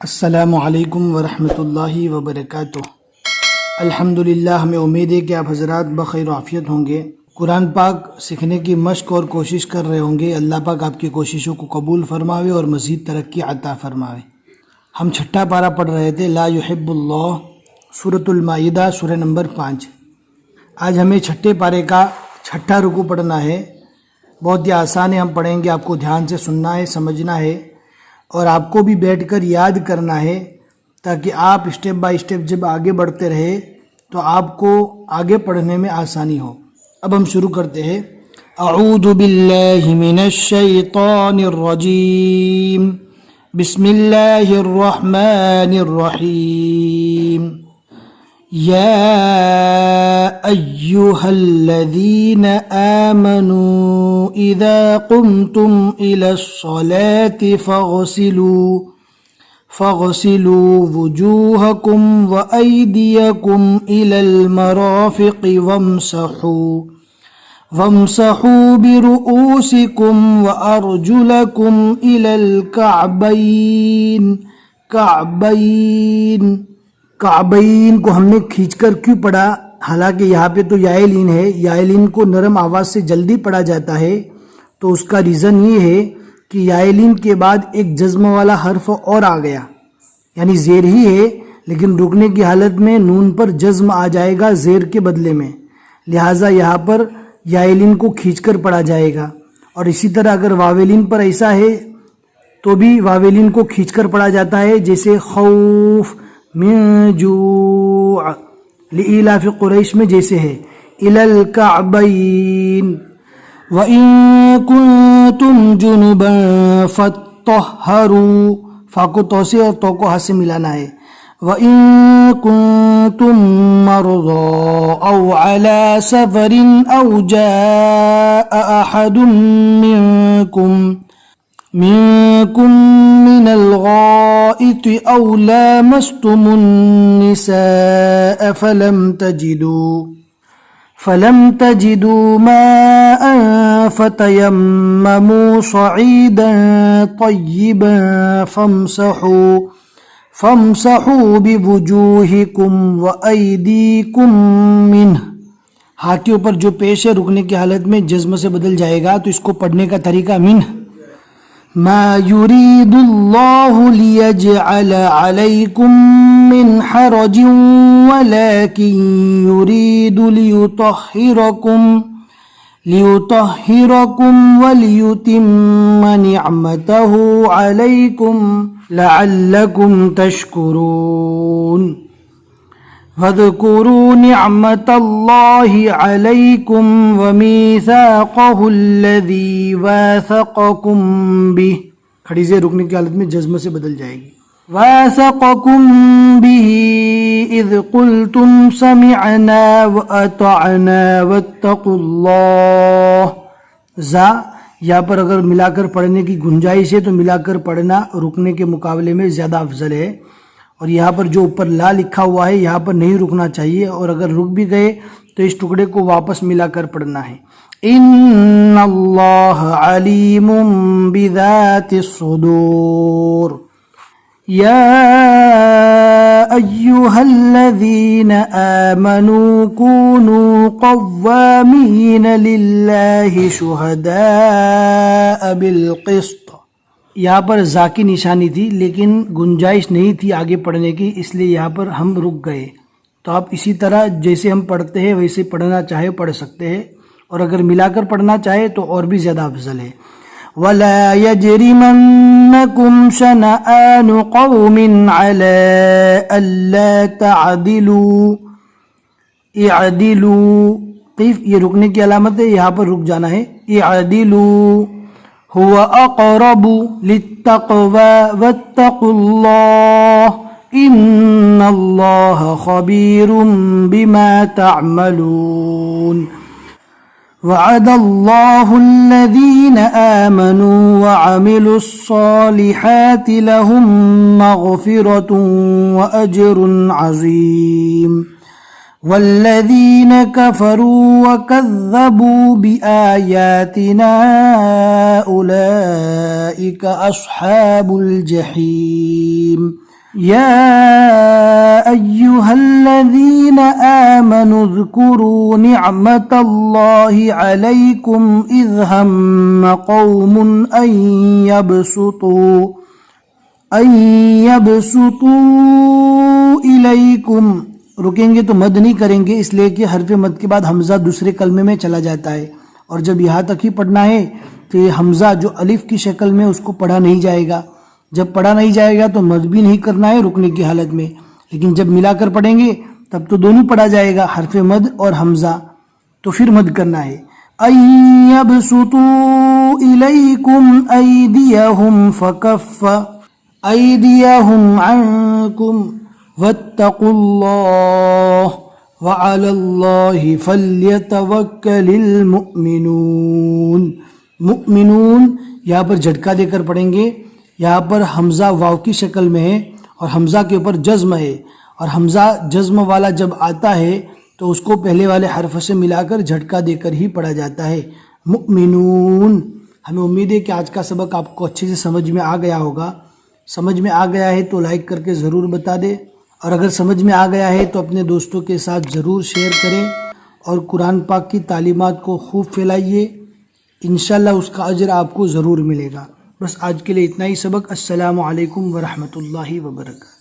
السلام علیکم ورحمۃ اللہ وبرکاتہ۔ الحمدللہ، ہمیں امید ہے کہ آپ حضرات بخیر و عافیت ہوں گے، قرآن پاک سیکھنے کی مشق اور کوشش کر رہے ہوں گے۔ اللہ پاک آپ کی کوششوں کو قبول فرماوے اور مزید ترقی عطا فرماوے۔ ہم چھٹا پارہ پڑھ رہے تھے، لا یحب اللہ، سورۃ المائدہ، سورہ نمبر 5۔ آج ہمیں چھٹے پارے کا چھٹا رکوع پڑھنا ہے۔ بہت ہی آسان ہے، ہم پڑھیں گے، آپ کو دھیان سے سننا ہے، سمجھنا ہے، اور آپ کو بھی بیٹھ کر یاد کرنا ہے تاکہ آپ اسٹیپ بائی اسٹیپ جب آگے بڑھتے رہے تو آپ کو آگے پڑھنے میں آسانی ہو۔ اب ہم شروع کرتے ہیں۔ اعوذ باللہ من الشیطان الرجیم، بسم اللہ الرحمن الرحیم۔ یا ایہا الذین آمنوا اذا قمتم الى الصلاة فاغسلوا وجوہکم وایدیکم الى المرافق وامسحوا برؤوسکم وارجلکم الى الکعبین۔ کعبین کو ہم نے کھینچ کر کیوں پڑھا؟ حالانکہ یہاں پہ تو یائلین ہے، یائلین کو نرم آواز سے جلدی پڑھا جاتا ہے، تو اس کا ریزن یہ ہے کہ یائلین کے بعد ایک جزم والا حرف اور آ گیا، یعنی زیر ہی ہے لیکن رکنے کی حالت میں نون پر جزم آ جائے گا زیر کے بدلے میں، لہٰذا یہاں پر یائلین کو کھینچ کر پڑھا جائے گا۔ اور اسی طرح اگر واویلین پر ایسا ہے تو بھی واویلین کو کھینچ کر پڑھا جاتا ہے، جیسے خوف من جوع، لإلاف قریش میں جیسے ہے، إِلَى الْكَعْبَيْن۔ وَإِن كُنتُمْ جُنُبًا فَاطَّهَّرُوا، فا کو تو سے اور تو کو ہاتھ سے ملانا ہے۔ وَإِن كُنتُم مَّرْضَىٰ أَوْ عَلَىٰ سَفَرٍ أَوْ جَاءَ أَحَدٌ منكم من الغائط أو لامستم النساء فلم تجدوا ماء فتيمموا صعيدا طيبا فامسحوا بوجوهكم وأيديكم منه۔ ہاتھ کے اوپر جو پیش ہے رکنے کی حالت میں جزم سے بدل جائے گا، تو اس کو پڑھنے کا طریقہ منہ۔ ما يريد الله ليجعل عليكم من حرج ولكن يريد ليطهركم وليتم نعمته عليكم لعلكم تشكرون۔ وَاذْكُرُوا نِعْمَةَ اللَّهِ عَلَيْكُمْ وَمِيثَاقَهُ الَّذِي وَاثَقَكُمْ بِهِ، کھڑی سے رکنے کی حالت میں جزم سے بدل جائے گی۔ وَاثَقَكُمْ بِهِ إِذْ قُلْتُمْ سَمِعْنَا وَأَطَعْنَا وَاتَّقُوا اللَّهَ۔ زا یہاں پر اگر ملا کر پڑھنے کی گنجائش ہے تو ملا کر پڑھنا رکنے کے مقابلے میں زیادہ افضل ہے، اور یہاں پر جو اوپر لا لکھا ہوا ہے یہاں پر نہیں رکنا چاہیے، اور اگر رک بھی گئے تو اس ٹکڑے کو واپس ملا کر پڑھنا ہے۔ ان اللہ علیم بذات الصدور۔ یا ایہا الذین آمنوا کونوا قوامین للہ شہداء بالقسط۔ یہاں پر زا کی نشانی تھی لیکن گنجائش نہیں تھی آگے پڑھنے کی، اس لیے یہاں پر ہم رک گئے۔ تو آپ اسی طرح جیسے ہم پڑھتے ہیں ویسے پڑھنا چاہے پڑھ سکتے ہیں، اور اگر ملا کر پڑھنا چاہے تو اور بھی زیادہ افضل ہے۔ وَلَا يَجْرِمَنَّكُمْ شَنَآنُ قَوْمٍ عَلَىٰ أَلَّا تَعْدِلُوا اعْدِلُوا، قیف یہ رکنے کی علامت ہے، یہاں پر رک جانا ہے۔ اعْدِلُوا هو اقرب للتقوى واتقوا الله ان الله خبير بما تعملون۔ وعد الله الذين آمنوا وعملوا الصالحات لهم مغفرة وأجر عظيم، والذين كفروا وكذبوا بآياتنا أولئك أصحاب الجحيم۔ يا أيها الذين آمنوا اذكروا نعمة الله عليكم إذ هم قوم أن يبسطوا إليكم. رکیں گے تو مد نہیں کریں گے، اس لیے کہ حرف مد کے بعد حمزہ دوسرے کلمے میں چلا جاتا ہے، اور جب یہاں تک ہی پڑھنا ہے تو یہ حمزہ جو الف کی شکل میں اس کو پڑھا نہیں جائے گا. جب پڑھا نہیں جائے گا تو مد بھی نہیں کرنا ہے رکنے کی حالت میں، لیکن جب ملا کر پڑھیں گے تب تو دونوں پڑھا جائے گا، حرف مد اور حمزہ، تو پھر مد کرنا ہے. أَن يَبْسُطُوا إِلَيْكُمْ أَيْدِيَهُمْ فَكَفَّ أَيْدِيَهُمْ عَنْكُمْ وَاتَّقُوا اللَّهَ وَعَلَى اللَّهِ فَلْيَتَوَكَّلِ الْمُؤْمِنُونَ. مؤمنون یہاں پر جھٹکا دے کر پڑھیں گے. یہاں پر حمزہ واو کی شکل میں ہے اور حمزہ کے اوپر جزم ہے، اور حمزہ جزم والا جب آتا ہے تو اس کو پہلے والے حرف سے ملا کر جھٹکا دے کر ہی پڑھا جاتا ہے. مؤمنون. ہمیں امید ہے کہ آج کا سبق آپ کو اچھے سے سمجھ میں آ گیا ہوگا. سمجھ میں آ گیا ہے تو لائک کر کے ضرور بتا دیں، اور اگر سمجھ میں آ گیا ہے تو اپنے دوستوں کے ساتھ ضرور شیئر کریں، اور قرآن پاک کی تعلیمات کو خوب پھیلائیے. انشاءاللہ اس کا اجر آپ کو ضرور ملے گا. بس آج کے لیے اتنا ہی سبق. السلام علیکم ورحمۃ اللہ وبرکاتہ.